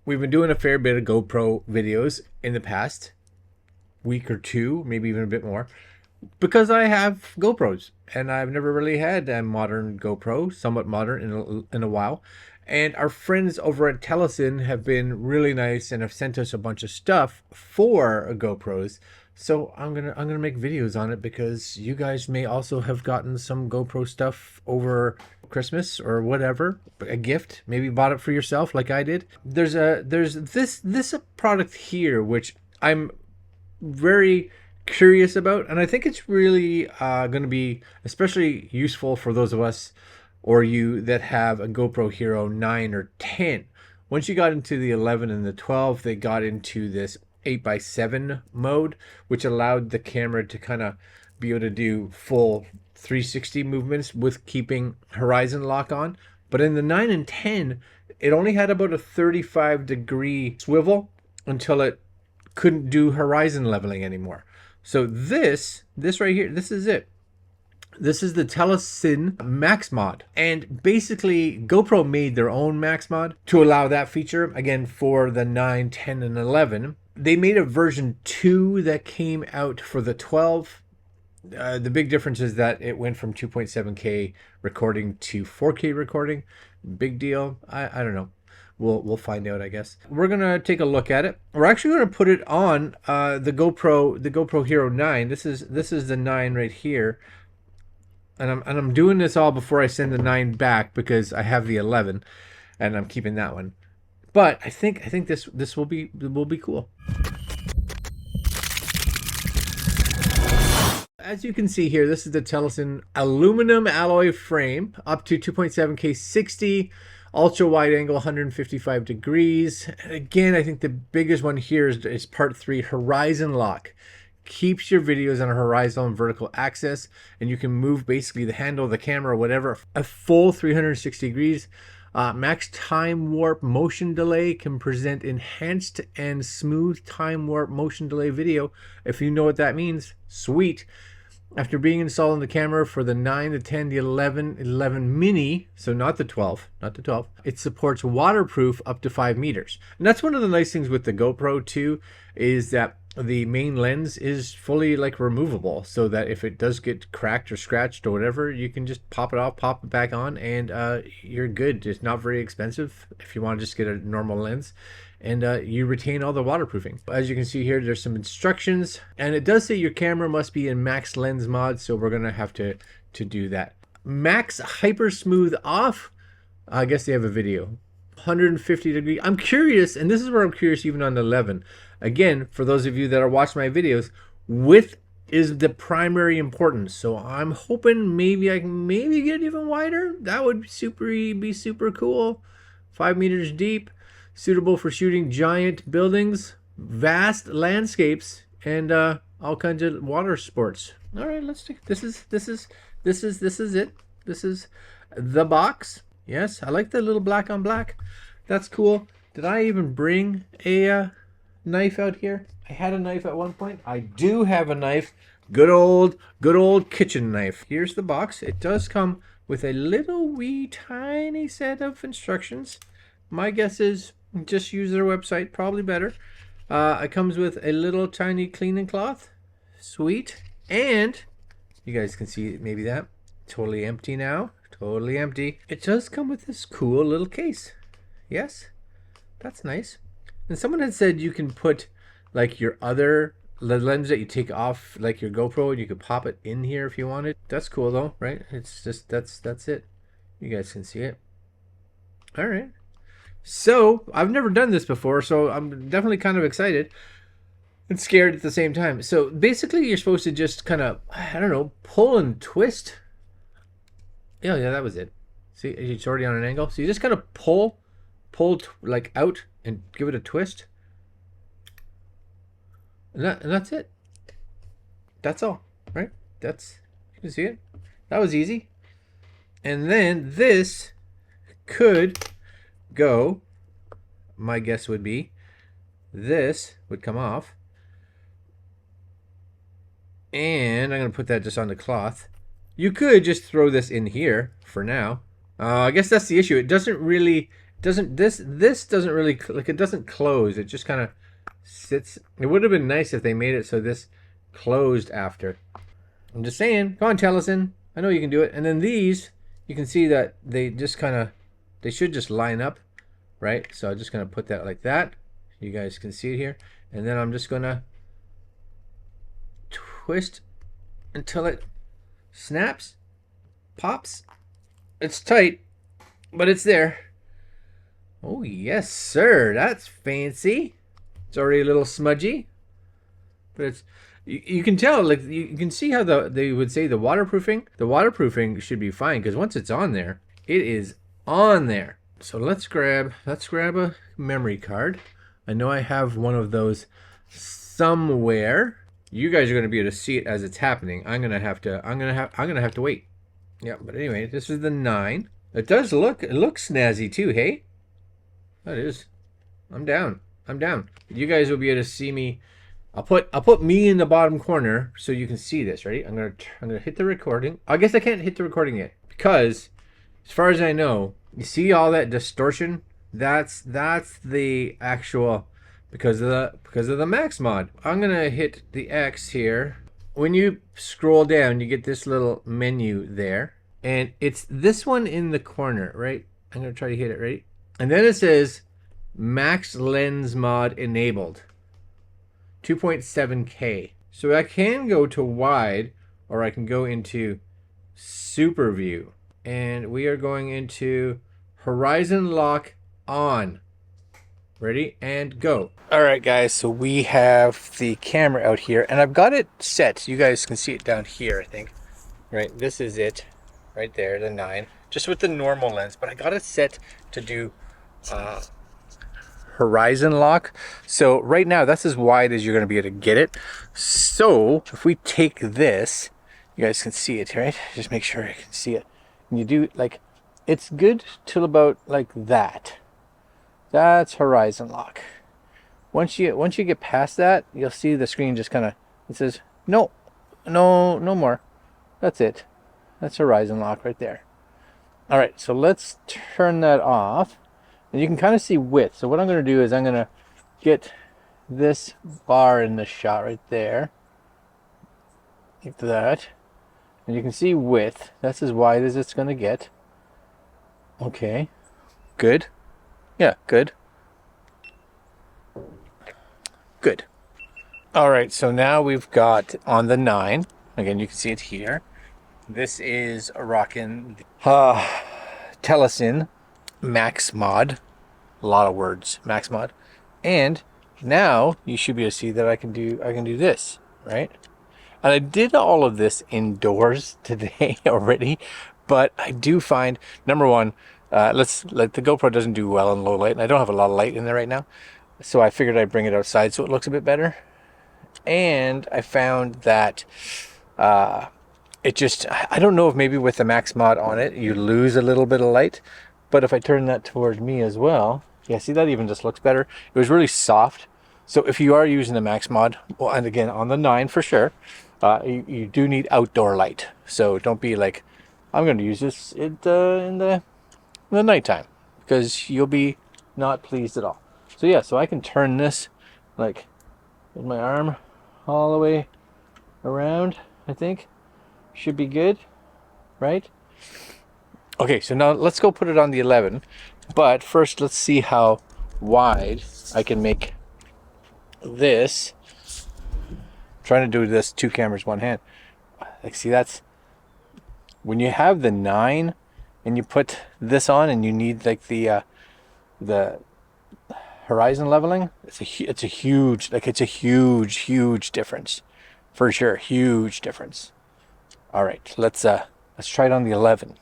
we've been doing a fair bit of GoPro videos in the past week or two, maybe even a bit more, because I have GoPros and I've never really had a modern GoPro, somewhat modern in a while. And our friends over at Telesin have been really nice and have sent us a bunch of stuff for GoPros. So I'm gonna make videos on it because you guys may also have gotten some GoPro stuff over Christmas or whatever, a gift. Maybe bought it for yourself like I did. There's this product here which I'm very curious about, and I think it's really going to be especially useful for those of us or you that have a GoPro Hero 9 or 10. Once you got into the 11 and the 12, they got into this 8x7 mode, which allowed the camera to kind of be able to do full 360 movements with keeping horizon lock on. But in the 9 and 10, it only had about a 35-degree swivel until it couldn't do horizon leveling anymore. So this right here, this is it. This is the Telesin Max Mod. And basically, GoPro made their own Max Mod to allow that feature, again, for the 9, 10, and 11. They made a version 2 that came out for the 12. The big difference is that it went from 2.7K recording to 4K recording. Big deal. I don't know. We'll find out, I guess. We're gonna take a look at it. We're actually gonna put it on the GoPro Hero 9. This is the 9 right here. And I'm doing this all before I send the 9 back because I have the 11 and I'm keeping that one. But I think this will be cool. As you can see here, this is the Telesin aluminum alloy frame, up to 2.7K 60, ultra wide angle 155 degrees. And again, I think the biggest one here is part 3, horizon lock. Keeps your videos on a horizontal and vertical axis, and you can move basically the handle of the camera or whatever a full 360 degrees. Max time warp motion delay can present enhanced and smooth time warp motion delay video. If you know what that means, sweet. After being installed on the camera for the 9, the 10, the 11 mini, so not the 12, it supports waterproof up to 5 meters. And that's one of the nice things with the GoPro too, is that the main lens is fully like removable, so that if it does get cracked or scratched or whatever, you can just pop it off, pop it back on, and you're good. It's not very expensive if you want to just get a normal lens, and you retain all the waterproofing. As you can see here, there's some instructions, and it does say your camera must be in Max Lens Mod, so we're gonna have to do that. Max Hyper Smooth off. I guess they have a video. 150 degree. I'm curious, and this is where I'm curious even on the 11. Again, for those of you that are watching my videos, width is the primary importance. So I'm hoping maybe I can get even wider. That would be super cool. 5 meters deep, suitable for shooting giant buildings, vast landscapes, and all kinds of water sports. All right, let's take this is it. This is the box. Yes, I like the little black on black. That's cool. Did I even bring a knife out here? I had a knife at one point. I do have a knife. Good old kitchen knife. Here's the box. It does come with a little wee tiny set of instructions. My guess is just use their website, probably better. It comes with a little tiny cleaning cloth. Sweet. And you guys can see maybe that. Totally empty now. Totally empty. It does come with this cool little case. Yes, that's nice. And someone had said you can put like your other lens that you take off, like your GoPro, and you could pop it in here if you wanted. That's cool though, right? It's just that's it. You guys can see it. All right. So I've never done this before, so I'm definitely kind of excited and scared at the same time. So basically, you're supposed to just kind of, I don't know, pull and twist. Yeah, that was it. See, it's already on an angle. So you just kind of pull like out and give it a twist. And that's it. That's all, right? You can see it. That was easy. And then this could go, my guess would be, this would come off. And I'm going to put that just on the cloth. You could just throw this in here for now. I guess that's the issue. It doesn't really doesn't this doesn't really like, it doesn't close. It just kind of sits. It would have been nice if they made it so this closed after. I'm just saying. Come on, Telesin. I know you can do it. And then these, you can see that they just kind of, they should just line up, right? So I'm just going to put that like that. You guys can see it here. And then I'm just going to twist until it snaps, pops. It's tight, but it's there. Oh, yes, sir. That's fancy. It's already a little smudgy, but it's, you can tell, like, you can see how they would say the waterproofing should be fine, because once it's on there, it is on there. So let's grab a memory card. I know I have one of those somewhere. You guys are going to be able to see it as it's happening. I'm gonna have to wait. Yeah, but anyway, this is the 9. It looks snazzy too, hey? That is. I'm down. You guys will be able to see me. I'll put me in the bottom corner so you can see this. Ready? I'm gonna hit the recording. I guess I can't hit the recording yet because, as far as I know, you see all that distortion. That's the actual because of the Max mod. I'm gonna hit the X here. When you scroll down, you get this little menu there, and it's this one in the corner, right? I'm gonna try to hit it, right? And then it says Max Lens Mod enabled. 2.7K. So I can go to wide, or I can go into super view. And we are going into horizon lock on. Ready? And go. Alright guys, so we have the camera out here, and I've got it set. You guys can see it down here, I think. Right, this is it. Right there, the 9. Just with the normal lens, but I got it set to do horizon lock. So right now that's as wide as you're going to be able to get it. So if we take this, you guys can see it, right? Just make sure I can see it. And you do, like, it's good till about like that. That's horizon lock. Once you get past that, you'll see the screen just kind of, it says no more. That's it. That's horizon lock right there. All right, so let's turn that off. And you can kind of see width. So what I'm going to do is I'm going to get this bar in the shot right there. Like that. And you can see width. That's as wide as it's going to get. Okay. Good. Yeah, good. Good. All right, so now we've got on the 9. Again, you can see it here. This is a rockin' Telesin Max Mod. A lot of words. Max Mod. And now you should be able to see that I can do this, right? And I did all of this indoors today already, but I do find, number one, the GoPro doesn't do well in low light, and I don't have a lot of light in there right now, so I figured I'd bring it outside so it looks a bit better. And I found that it just, I don't know if maybe with the Max Mod on it you lose a little bit of light, but if I turn that toward me as well, yeah, see, that even just looks better. It was really soft. So if you are using the Max Mod, well, and again on the 9 for sure, you do need outdoor light. So don't be like, I'm going to use this in the nighttime, because you'll be not pleased at all. So yeah, so I can turn this like with my arm all the way around. I think should be good, right? Okay, so now let's go put it on the 11. But first, let's see how wide I can make this. I'm trying to do this 2 cameras, 1 hand. Like, see, that's when you have the 9 and you put this on and you need like the horizon leveling. It's a huge difference, for sure. Huge difference. All right, let's try it on the 11.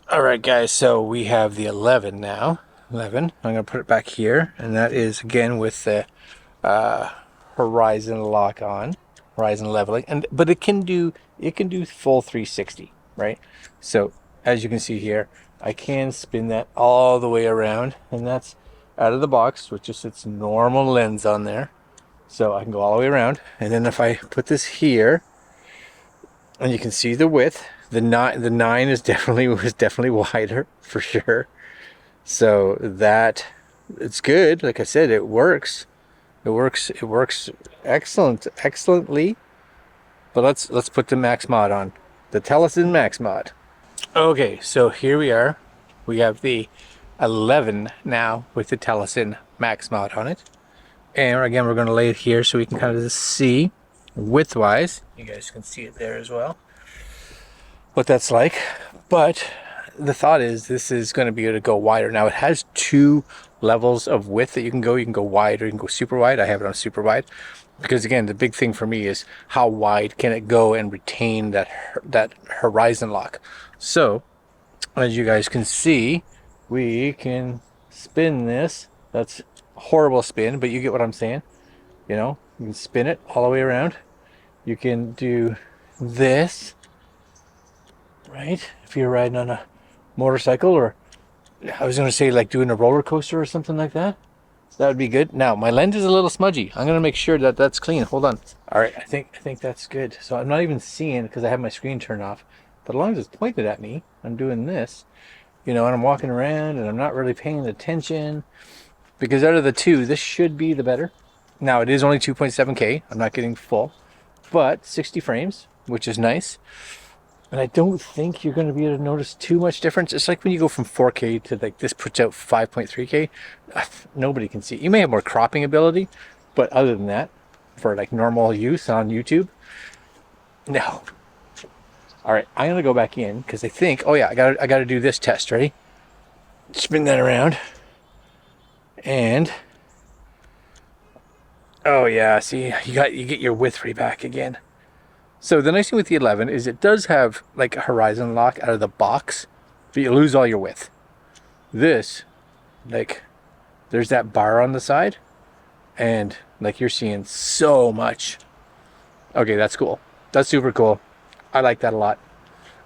All right, guys, so we have the 11 now. 11. I'm going to put it back here, and that is again with the horizon lock on, horizon leveling, but it can do full 360, right? So as you can see here, I can spin that all the way around, and that's out of the box with just its normal lens on there. So I can go all the way around, and then if I put this here, and you can see the width. The 9 is was definitely wider for sure. So that it's good. Like I said, it works. It works excellently. But let's put the Max Mod on. The Telesin Max Mod. Okay, so here we are. We have the 11 now with the Telesin Max Mod on it. And again, we're going to lay it here so we can kind of see width-wise. You guys can see it there as well, what that's like. But the thought is this is going to be able to go wider. Now it has 2 levels of width that you can go. You can go wide or you can go super wide. I have it on super wide because again, the big thing for me is how wide can it go and retain that horizon lock. So as you guys can see, we can spin this. That's a horrible spin, but you get what I'm saying. You know, you can spin it all the way around. You can do this, right? If you're riding on a motorcycle, or I was going to say like doing a roller coaster or something like that. That would be good. Now, my lens is a little smudgy. I'm going to make sure that that's clean. Hold on. All right, I think that's good. So I'm not even seeing because I have my screen turned off. But as long as it's pointed at me, I'm doing this, you know, and I'm walking around and I'm not really paying attention because out of the 2, this should be the better. Now, it is only 2.7K. I'm not getting full, but 60 frames, which is nice. And I don't think you're going to be able to notice too much difference. It's like when you go from 4K to like this puts out 5.3K. Nobody can see. You may have more cropping ability, but other than that, for like normal use on YouTube, no. All right, I'm gonna go back in because I think, oh yeah, I got to do this test. Ready? Spin that around, and oh yeah, see, you get your width right back again. So the nice thing with the 11 is it does have like a horizon lock out of the box, but you lose all your width. This, like, there's that bar on the side, and like you're seeing so much. Okay, that's cool. That's super cool. I like that a lot.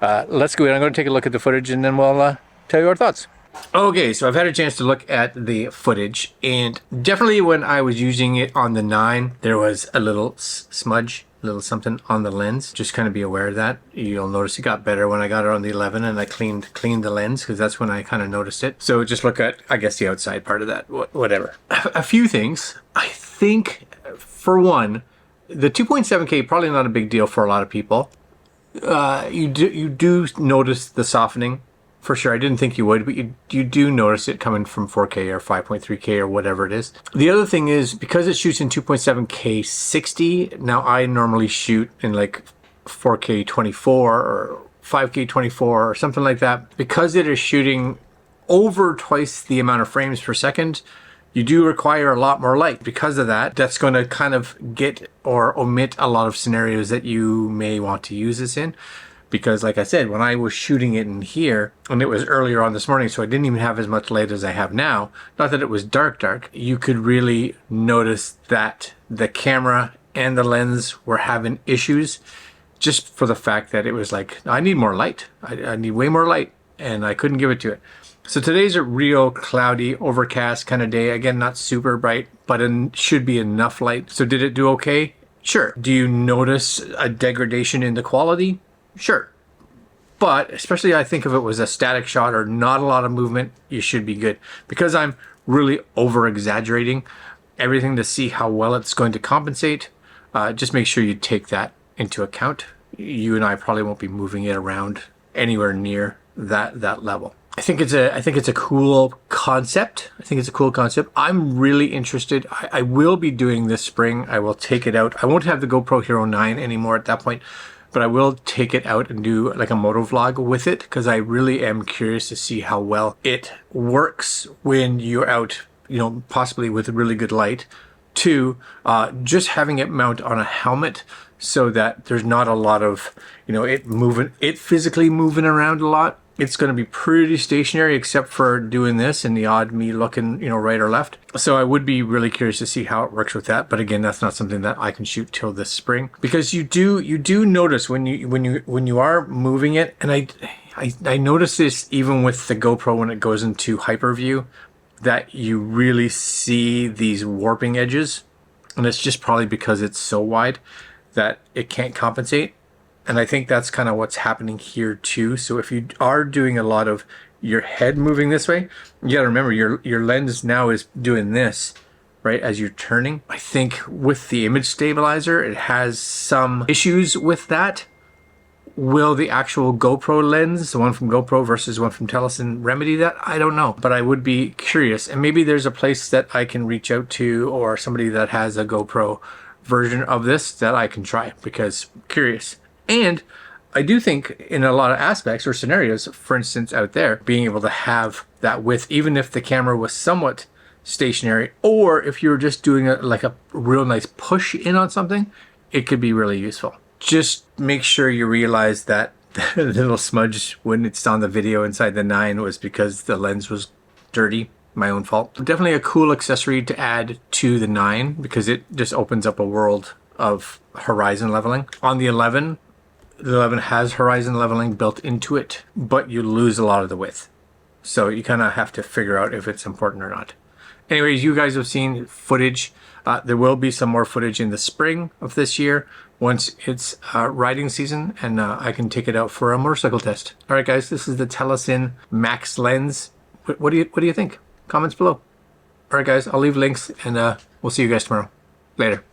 Let's go in. I'm going to take a look at the footage and then we'll tell you our thoughts. Okay, so I've had a chance to look at the footage, and definitely when I was using it on the 9, there was a little smudge, a little something on the lens. Just kind of be aware of that. You'll notice it got better when I got it on the 11 and I cleaned the lens because that's when I kind of noticed it. So just look at, I guess, the outside part of that, whatever. A few things. I think, for one, the 2.7K probably not a big deal for a lot of people. You do notice the softening. For sure, I didn't think you would, but you do notice it coming from 4K or 5.3K or whatever it is. The other thing is, because it shoots in 2.7K 60, now I normally shoot in like 4K 24 or 5K 24 or something like that. Because it is shooting over twice the amount of frames per second, you do require a lot more light. Because of that, that's going to kind of get or omit a lot of scenarios that you may want to use this in. Because like I said, when I was shooting it in here, and it was earlier on this morning, so I didn't even have as much light as I have now, not that it was dark, you could really notice that the camera and the lens were having issues just for the fact that it was like, I need more light. I need way more light, and I couldn't give it to it. So today's a real cloudy, overcast kind of day. Again, not super bright, but it should be enough light. So did it do okay? Sure. Do you notice a degradation in the quality? Sure. But especially I think if it was a static shot or not a lot of movement, you should be good. Because I'm really over exaggerating everything to see how well it's going to compensate, just make sure you take that into account. You and I probably won't be moving it around anywhere near that level. I think it's a cool concept. I'm really interested. I will be doing this spring. I will take it out. I won't have the GoPro Hero 9 anymore at that point, but I will take it out and do like a moto vlog with it because I really am curious to see how well it works when you're out, you know, possibly with really good light. Two, just having it mount on a helmet so that there's not a lot of, you know, it physically moving around a lot. It's going to be pretty stationary except for doing this and the odd me looking, you know, right or left. So I would be really curious to see how it works with that. But again, that's not something that I can shoot till this spring because you do notice when you are moving it. And I notice this even with the GoPro when it goes into hyper view, that you really see these warping edges. And it's just probably because it's so wide that it can't compensate. And I think that's kind of what's happening here too. So if you are doing a lot of your head moving this way. You gotta remember your lens now is doing this, right, as you're turning. I think with the image stabilizer, it has some issues with that. Will the actual GoPro lens, the one from GoPro versus one from Telesin, remedy that? I don't know, but I would be curious. And maybe there's a place that I can reach out to, or somebody that has a GoPro version of this that I can try, because I'm curious. And I do think in a lot of aspects or scenarios, for instance, out there, being able to have that width, even if the camera was somewhat stationary, or if you were just doing like a real nice push in on something, it could be really useful. Just make sure you realize that the little smudge when it's on the video inside the 9 was because the lens was dirty. My own fault. Definitely a cool accessory to add to the 9 because it just opens up a world of horizon leveling. On the 11, the 11 has horizon leveling built into it, but you lose a lot of the width. So you kind of have to figure out if it's important or not. Anyways, you guys have seen footage. There will be some more footage in the spring of this year once it's riding season, and I can take it out for a motorcycle test. All right, guys, this is the Telesin Max Lens. What do you think? Comments below. All right, guys, I'll leave links, and we'll see you guys tomorrow. Later.